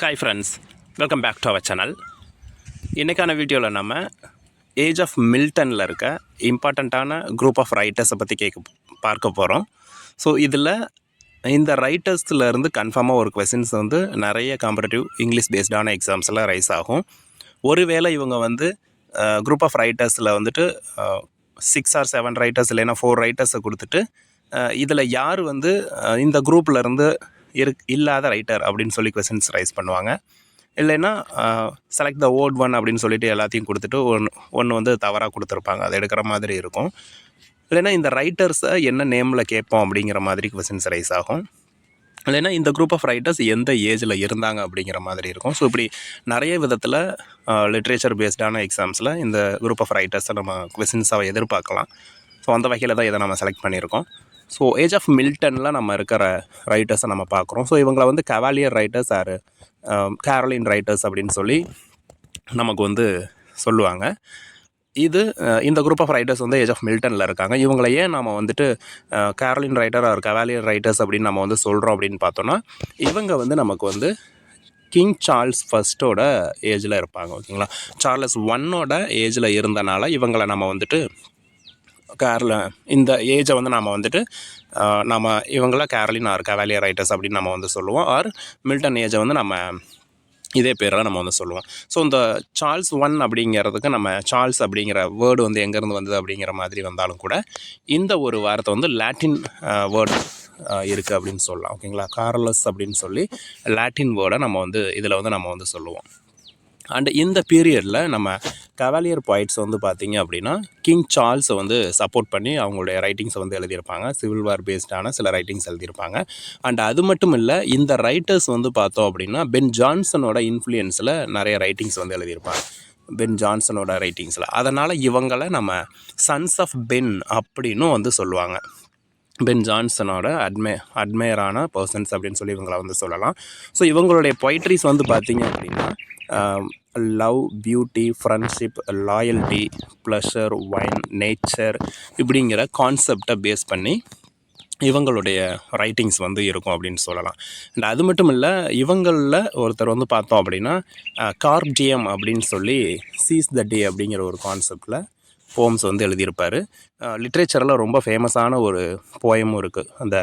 Hi friends, welcome back to our channel. இன்றைக்கான வீடியோவில் நம்ம ஏஜ் ஆஃப் மில்டனில் இருக்க இம்பார்ட்டண்ட்டான குரூப் ஆஃப் ரைட்டர்ஸை பற்றி பார்க்க போகிறோம். ஸோ இதில் இந்த ரைட்டர்ஸ்லேருந்து கன்ஃபார்மாக ஒரு கொஸ்டின்ஸ் வந்து நிறைய காம்படேட்டிவ் இங்கிலீஷ் பேஸ்டான எக்ஸாம்ஸில் ரைஸ் ஆகும். ஒருவேளை இவங்க வந்து குரூப் ஆஃப் ரைட்டர்ஸில் வந்துட்டு 6 or 7 ரைட்டர்ஸ் இல்லைன்னா 4 ரைட்டர்ஸை கொடுத்துட்டு இதில் யார் வந்து இந்த குரூப்லேருந்து இல்லாத ரைட்டர் அப்படின்னு சொல்லி கொஸ்டின்ஸ் ரைஸ் பண்ணுவாங்க. இல்லைன்னா செலக்ட் த ஓட் ஒன் அப்படின்னு சொல்லிட்டு எல்லாத்தையும் கொடுத்துட்டு ஒன்று வந்து தவறாக கொடுத்துருப்பாங்க, அதை எடுக்கிற மாதிரி இருக்கும். இல்லைன்னா இந்த ரைட்டர்ஸை என்ன நேமில் கேட்போம் அப்படிங்கிற மாதிரி கொஸ்டின்ஸ் ரைஸ் ஆகும். இல்லைன்னா இந்த குரூப் ஆஃப் ரைட்டர்ஸ் எந்த ஏஜில் இருந்தாங்க அப்படிங்கிற மாதிரி இருக்கும். ஸோ இப்படி நிறைய விதத்தில் லிட்ரேச்சர் பேஸ்டான எக்ஸாம்ஸில் இந்த குரூப் ஆஃப் ரைட்டர்ஸை நம்ம கொஸ்டின்ஸாக எதிர்பார்க்கலாம். ஸோ அந்த வகையில் தான் இதை நம்ம செலக்ட் பண்ணியிருக்கோம். ஸோ ஏஜ் ஆஃப் மில்டனில் நம்ம இருக்கிற ரைட்டர்ஸை நம்ம பார்க்குறோம். ஸோ இவங்களை வந்து cavalier writers or Caroline writers அப்படின்னு சொல்லி நமக்கு வந்து சொல்லுவாங்க. இந்த குரூப் ஆஃப் ரைட்டர்ஸ் வந்து ஏஜ் ஆஃப் மில்டனில் இருக்காங்க. இவங்களை ஏன் நம்ம வந்துட்டு Caroline writer or cavalier writers அப்படின்னு நம்ம வந்து சொல்கிறோம் அப்படின்னு பார்த்தோன்னா, இவங்க வந்து நமக்கு வந்து கிங் சார்ல்ஸ் ஃபர்ஸ்ட்டோட ஏஜில் இருப்பாங்க. ஓகேங்களா, சார்லஸ் 1ஓட ஏஜில் இருந்தனால இவங்களை நம்ம வந்துட்டு இந்த ஏஜை வந்து நம்ம வந்துட்டு இவங்கள கேரோலின் ஆர் கவாலியர் ரைட்டர்ஸ் அப்படின்னு நம்ம வந்து சொல்லுவோம். ஆர் மில்டன் ஏஜை வந்து நம்ம இதே பேரில் நம்ம வந்து சொல்லுவோம். ஸோ இந்த சார்ல்ஸ் 1 அப்படிங்கிறதுக்கு நம்ம சார்ல்ஸ் அப்படிங்கிற வேர்டு வந்து எங்கேருந்து வந்தது அப்படிங்கிற மாதிரி வந்தாலும் கூட இந்த ஒரு வார்த்தை வந்து லாட்டின் வேர்டு இருக்குது அப்படின்னு சொல்லலாம். ஓகேங்களா, கார்லஸ் அப்படின்னு சொல்லி லாட்டின் வேர்டை நம்ம வந்து இதில் வந்து நம்ம வந்து சொல்லுவோம். அண்ட் இந்த பீரியடில் நம்ம கவாலியர் பாய்ட்ஸ் வந்து பார்த்திங்க அப்படின்னா கிங் சார்ல்ஸை வந்து சப்போர்ட் பண்ணி அவங்களுடைய ரைட்டிங்ஸை வந்து எழுதியிருப்பாங்க. சிவில் வார் பேஸ்டான சில ரைட்டிங்ஸ் எழுதியிருப்பாங்க. அண்ட் அது மட்டும் இல்லை, இந்த ரைட்டர்ஸ் வந்து பார்த்தோம் அப்படின்னா பென் ஜான்சனோட இன்ஃப்ளூயன்ஸில் நிறைய ரைட்டிங்ஸ் வந்து எழுதியிருப்பாங்க, பென் ஜான்சனோட ரைட்டிங்ஸில். அதனால் இவங்களை நம்ம சன்ஸ் ஆஃப் பென் அப்படின்னும் வந்து சொல்லுவாங்க. பென் ஜான்சனோட அட்மையரான பர்சன்ஸ் அப்படின்னு சொல்லி இவங்களை வந்து சொல்லலாம். ஸோ இவங்களுடைய பொய்ட்ரிஸ் வந்து பார்த்திங்க அப்படின்னா love, beauty, friendship, loyalty, pleasure, wine, nature இப்படிங்கிற கான்செப்டை பேஸ் பண்ணி இவங்களுடைய ரைட்டிங்ஸ் வந்து இருக்கும் அப்படின்னு சொல்லலாம். அண்ட் அது மட்டும் இல்லை, இவங்களில் ஒருத்தர் வந்து பார்த்தோம் அப்படின்னா கார்ப்டியம் அப்படின்னு சொல்லி சீஸ் த டே அப்படிங்கிற ஒரு கான்செப்டில் போம்ஸ் வந்து எழுதியிருப்பார். லிட்ரேச்சரில் ரொம்ப ஃபேமஸான ஒரு போயமும் இருக்குது அந்த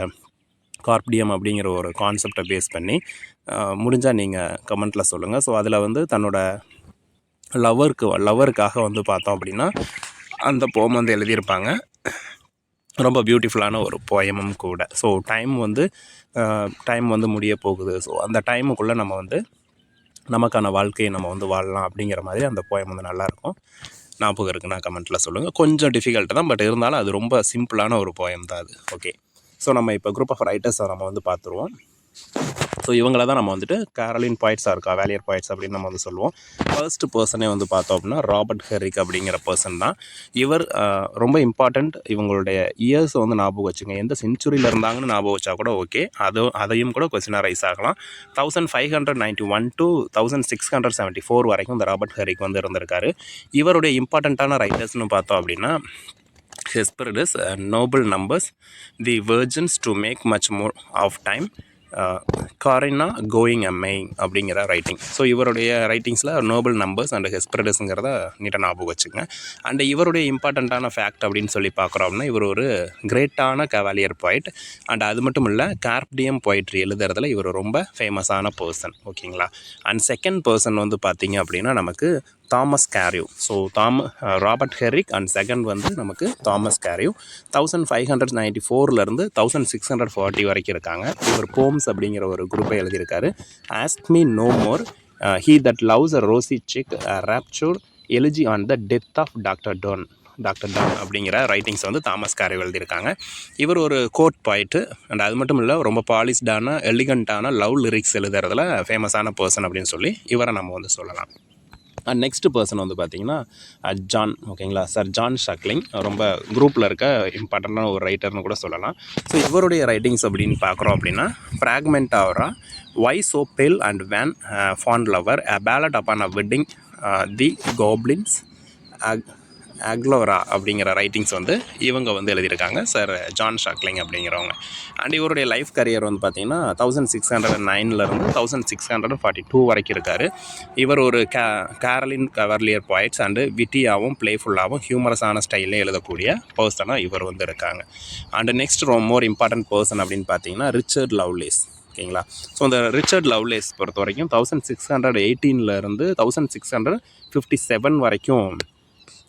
கார்ப்டியம் அப்படிங்கிற ஒரு கான்செப்டை பேஸ் பண்ணி. முடிஞ்சால் நீங்கள் கமெண்ட்டில் சொல்லுங்கள். ஸோ அதில் வந்து தன்னோட லவருக்காக வந்து பார்த்தோம் அப்படின்னா அந்த போம் வந்து எழுதியிருப்பாங்க. ரொம்ப பியூட்டிஃபுல்லான ஒரு போயமும் கூட. ஸோ டைம் வந்து முடிய போகுது. ஸோ அந்த டைமுக்குள்ளே நம்ம வந்து நமக்கான வாழ்க்கையை நம்ம வந்து வாழலாம் அப்படிங்கிற மாதிரி அந்த போயம் வந்து நல்லாயிருக்கும். ஞாபகம் இருக்குன்னா கமெண்ட்டில் சொல்லுங்கள். கொஞ்சம் டிஃபிகல்ட்டு தான், பட் இருந்தாலும் அது ரொம்ப சிம்பிளான ஒரு போயம் தான் அது. ஓகே, ஸோ நம்ம இப்போ குரூப் ஆஃப் ரைட்டர்ஸை நம்ம வந்து பார்த்துருவோம். ஸோ இவங்கள தான் நம்ம வந்துட்டு Caroline poets or cavalier poets அப்படின்னு நம்ம வந்து சொல்லுவோம். ஃபர்ஸ்ட் பர்சனே வந்து பார்த்தோம் அப்படின்னா ராபர்ட் ஹெரிக் அப்படிங்கிற பர்சன் தான். இவர் ரொம்ப இம்பார்ட்டண்ட். இவங்களுடைய இயர்ஸ் வந்து ஞாபகம் வச்சுங்க, எந்த செஞ்சுரியில் இருந்தாங்கன்னு ஞாபகம் வச்சா கூட ஓகே. அதையும் கூட கொஸ்டினாக ரைஸ் ஆகலாம். 1591 to 1674 வரைக்கும் இந்த ராபர்ட் ஹெரிக் வந்து இருந்திருக்காரு. இவருடைய இம்பார்ட்டண்ட்டான ரைட்டர்ஸ்னு பார்த்தோம் அப்படின்னா Hesperides, noble numbers, the virgins to make much more of time, Corinna going a maying அப்படிங்கிற ரைட்டிங். ஸோ இவருடைய ரைட்டிங்ஸில் நோபல் நம்பர்ஸ் அண்ட் ஹெஸ்பெரிடஸ்ங்கிறத நீட்டாக ஞாபகம் வச்சுங்க. அண்ட் இவருடைய இம்பார்ட்டண்ட்டான ஃபேக்ட் அப்படின்னு சொல்லி பார்க்குறோம் அப்படின்னா இவர் ஒரு கிரேட்டான கவாலியர் பாய்ட். அண்ட் அது மட்டும் இல்லை, கார்ப்டியம் போய்ட்ரி எழுதுறதுல இவர் ரொம்ப ஃபேமஸான பர்சன். ஓகேங்களா. அண்ட் செகண்ட் பர்சன் வந்து பார்த்திங்க அப்படின்னா நமக்கு Thomas Carew. So Robert Herrick and second வந்து நமக்கு தாமஸ் கேரியூ. 1594 1640 வரைக்கும் இருக்காங்க. இவர் போம்ஸ் அப்படிங்கிற ஒரு குரூப்பை எழுதியிருக்காரு. Ask me no more, he that loves a rosy cheek, rapture, elegy on the death of doctor Donne அப்படிங்கிற ரைட்டிங்ஸ் வந்து தாமஸ் கேரியூ எழுதியிருக்காங்க. இவர் ஒரு கோர்ட் பாய்ட்டு. அண்ட் அது மட்டும் இல்லை, ரொம்ப பாலிஷ்டான எலிகண்ட்டான லவ் லிரிக்ஸ் எழுதுறதுல ஃபேமஸான பர்சன் அப்படின்னு சொல்லி இவரை நம்ம வந்து சொல்லலாம். அண்ட் நெக்ஸ்ட் பர்சன் வந்து பார்த்திங்கன்னா ஜான். ஓகேங்களா, சார் ஜான் ஷக்லிங் ரொம்ப குரூப்பில் இருக்க இம்பார்ட்டண்ட்டான ஒரு ரைட்டர்னு கூட சொல்லலாம். ஸோ இவருடைய ரைட்டிங்ஸ் அப்படின்னு பார்க்குறோம் அப்படின்னா fragmenta aurea, why so pale and wan fond lover, a ballad upon a wedding, the goblins, Aglaura அப்படிங்கிற ரைட்டிங்ஸ் வந்து இவங்க வந்து எழுதியிருக்காங்க சார் ஜான் ஷாக்லிங் அப்படிங்கிறவங்க. அண்ட் இவருடைய லைஃப் கரியர் வந்து பார்த்திங்கன்னா 1609 1642 வரைக்கும் இருக்கார். இவர் ஒரு கேரலின் கவர்லியர் பாய்ட்ஸ் அண்டு விட்டியாகவும் ப்ளேஃபுல்லாகவும் ஹியூமரஸான ஸ்டைலே எழுதக்கூடிய பர்சனாக இவர் வந்து இருக்காங்க. And next more important person அப்படின்னு பார்த்தீங்கன்னா ரிச்சர்ட் லவ்லேஸ். ஓகேங்களா. ஸோ இந்த ரிச்சர்ட் லவ்லேஸ் பொறுத்த வரைக்கும் 1618 1657 வரைக்கும்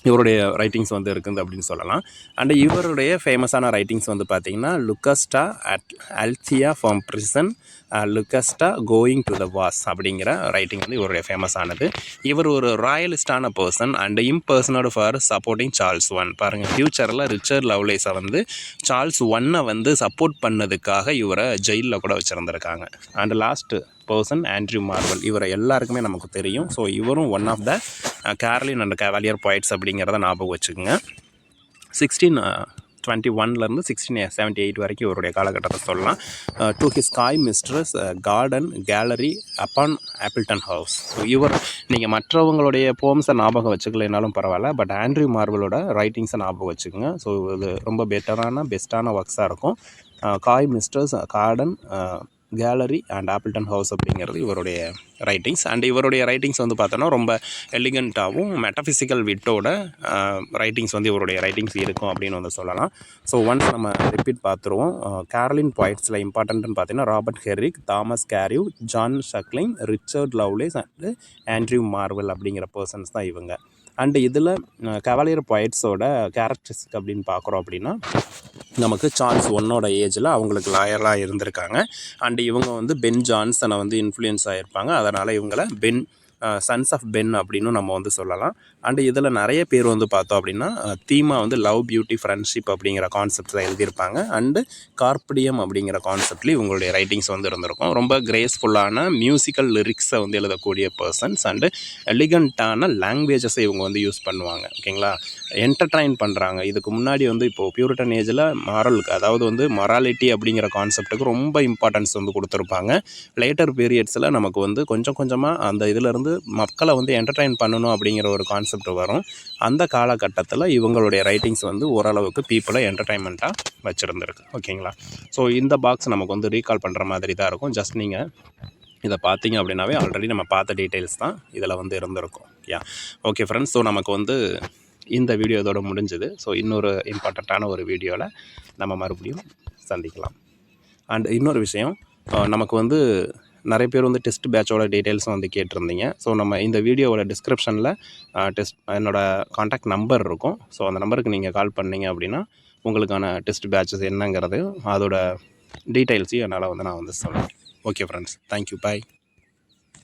இவருடைய ரைட்டிங்ஸ் வந்து இருக்குது அப்படின்னு சொல்லலாம். அண்ட் இவருடைய ஃபேமஸான ரைட்டிங்ஸ் வந்து பார்த்திங்கன்னா Lucasta Althea from prison, Lucasta going to the wars அப்படிங்கிற ரைட்டிங் வந்து இவருடைய ஃபேமஸானது. இவர் ஒரு ராயலிஸ்டான பர்சன் அண்ட் இம்பர்சனோட ஃபார் சப்போர்ட்டிங் சார்ல்ஸ் ஒன். பாருங்கள், ஃப்யூச்சரில் ரிச்சர்ட் லவ்லேஸை வந்து சார்ல்ஸ் ஒன்னை வந்து சப்போர்ட் பண்ணதுக்காக இவரை ஜெயிலில் கூட வச்சுருந்துருக்காங்க. And last person Andrew Marvell. இவரை எல்லாருக்குமே நமக்கு தெரியும். ஸோ இவரும் one of the Caroline and cavalier poets அப்படிங்கிறத ஞாபகம் வச்சுக்கோங்க. 1621 1678 வரைக்கும் இவருடைய காலகட்டத்தை சொல்லலாம். To his coy mistress garden gallery upon Appleton House. So இவர் நீங்கள் மற்றவங்களுடைய போம்ஸை ஞாபகம் வச்சுக்கலைனாலும் பரவாயில்ல, பட் ஆண்ட்ரியூ மார்வலோட ரைட்டிங்ஸை ஞாபகம் வச்சுக்கோங்க. ஸோ இது ரொம்ப பெஸ்ட்டான ஒர்க்ஸாக இருக்கும். காய் mistress garden gallery and Appleton house அப்படிங்கிறது இவருடைய ரைட்டிங்ஸ். அண்ட் இவருடைய ரைட்டிங்ஸ் வந்து பார்த்தோன்னா ரொம்ப எலிகண்ட்டாகவும் மெட்டஃபிசிக்கல் விட்டோட ரைட்டிங்ஸ் வந்து இவருடைய ரைட்டிங்ஸ் இருக்கும் அப்படின்னு வந்து சொல்லலாம். ஸோ ஒன்ஸ் நம்ம ரிப்பீட் பார்த்துருவோம். கேரலின் பாய்ட்ஸில் இம்பார்ட்டன்ட்னு பார்த்தீங்கன்னா Robert Herrick, Thomas Carew, John Suckling, Richard Lovelace and Andrew Marvell அப்படிங்கிற பர்சன்ஸ் தான் இவங்க. அண்டு இதில் கவலியர் பாய்ட்ஸோட கேரக்டரிஸ்டிக் அப்படின்னு பார்க்குறோம் அப்படின்னா நமக்கு சார்ல்ஸ் ஒன்னோட ஏஜில் அவங்களுக்கு லாயராக இருந்திருக்காங்க. அண்டு இவங்க வந்து பென் ஜான்சனை வந்து இன்ஃப்ளூயன்ஸ் ஆகியிருப்பாங்க. அதனால் இவங்களை சன்ஸ் ஆஃப் பென் அப்படின்னு நம்ம வந்து சொல்லலாம். அண்டு இதில் நிறைய பேர் வந்து பார்த்தோம் அப்படின்னா தீமாக வந்து லவ், பியூட்டி, ஃப்ரெண்ட்ஷிப் அப்படிங்கிற கான்செப்ட்ஸில் எழுதியிருப்பாங்க. அண்டு கார்படியம் அப்படிங்கிற கான்செப்ட்லேயும் இவங்களுடைய ரைட்டிங்ஸ் வந்து இருந்திருக்கும். ரொம்ப கிரேஸ்ஃபுல்லான மியூசிக்கல் லிரிக்ஸை வந்து எழுதக்கூடிய பர்சன்ஸ் அண்டு எலிகண்ட்டான லாங்குவேஜஸை இவங்க வந்து யூஸ் பண்ணுவாங்க. ஓகேங்களா. என்டர்டைன் பண்ணுறாங்க. இதுக்கு முன்னாடி வந்து இப்போது பியூரிட்டன் ஏஜில் மாரலுக்கு, அதாவது வந்து மொராலிட்டி அப்படிங்கிற கான்செப்ட்டுக்கு ரொம்ப இம்பார்ட்டன்ஸ் வந்து கொடுத்துருப்பாங்க. லேட்டர் பீரியட்ஸில் நமக்கு வந்து கொஞ்சம் கொஞ்சமாக அந்த இதிலேருந்து மக்களை வந்து என்டர்டைன் பண்ணணும் அப்படிங்கிற ஒரு கான்செப்ட் வரும். அந்த காலகட்டத்தில் இவங்களுடைய ரைட்டிங்ஸ் வந்து ஓரளவுக்கு பீப்புளை என்டர்டைன்மெண்ட்டாக வச்சுருந்துருக்கு. ஓகேங்களா. ஸோ இந்த பாக்ஸ் நமக்கு வந்து ரீகால் பண்ணுற மாதிரி தான் இருக்கும். ஜஸ்ட் நீங்கள் இதை பார்த்தீங்க அப்படின்னாவே ஆல்ரெடி நம்ம பார்த்த டீட்டெயில்ஸ் தான் இதில் வந்து இருந்திருக்கும். Okay friends. ஸோ நமக்கு வந்து இந்த வீடியோ இதோட முடிஞ்சுது. ஸோ இன்னொரு இம்பார்ட்டண்ட்டான ஒரு வீடியோவில் நம்ம மறுபடியும் சந்திக்கலாம். அண்ட் இன்னொரு விஷயம், நமக்கு வந்து நிறைய பேர் வந்து டெஸ்ட் பேட்சோட டீட்டெயில்ஸும் வந்து கேட்டிருந்தீங்க. ஸோ நம்ம இந்த வீடியோவோட டிஸ்கிரிப்ஷனில் என்னோடய காண்டாக்ட் நம்பர் இருக்கும். ஸோ அந்த நம்பருக்கு நீங்கள் கால் பண்ணிங்க அப்படின்னா உங்களுக்கான டெஸ்ட் பேட்சஸ் என்னங்கிறது அதோட டீட்டெயில்ஸையும் என்னால் வந்து நான் வந்து சொல்லுவேன். ஓகே ஃப்ரெண்ட்ஸ், தேங்க்யூ, பாய்.